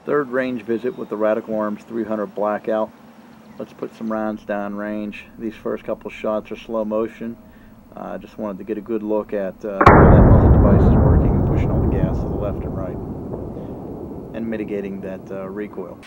Third range visit with the Radical Arms 300 Blackout. Let's put some rounds down range. These first couple shots are slow motion. I just wanted to get a good look at how that muzzle device is working and pushing all the gas to the left and right and mitigating that recoil.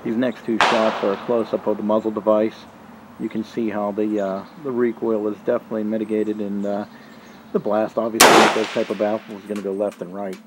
These next two shots are a close-up of the muzzle device. You can see how the recoil is definitely mitigated, and the blast, obviously, with those type of baffles, is going to go left and right.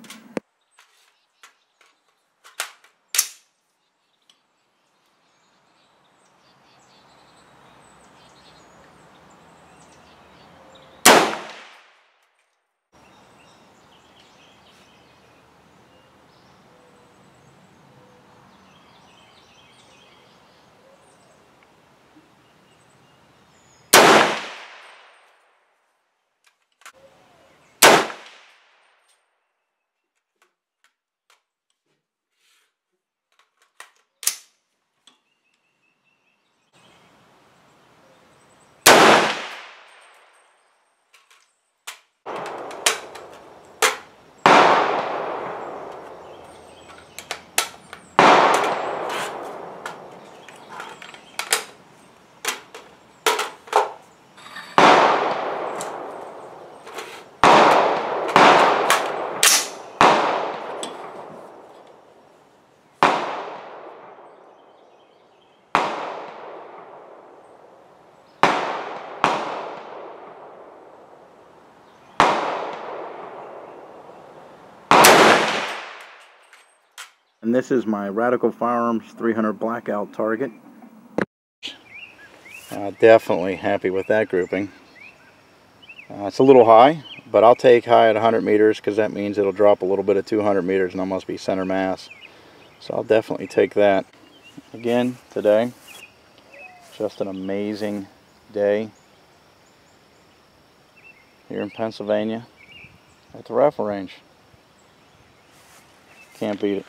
And this is my Radical Firearms 300 Blackout target. Definitely happy with that grouping. It's a little high, but I'll take high at 100 meters because that means it'll drop a little bit at 200 meters and almost be center mass. So I'll definitely take that. Again, today, just an amazing day here in Pennsylvania at the rifle range. Can't beat it.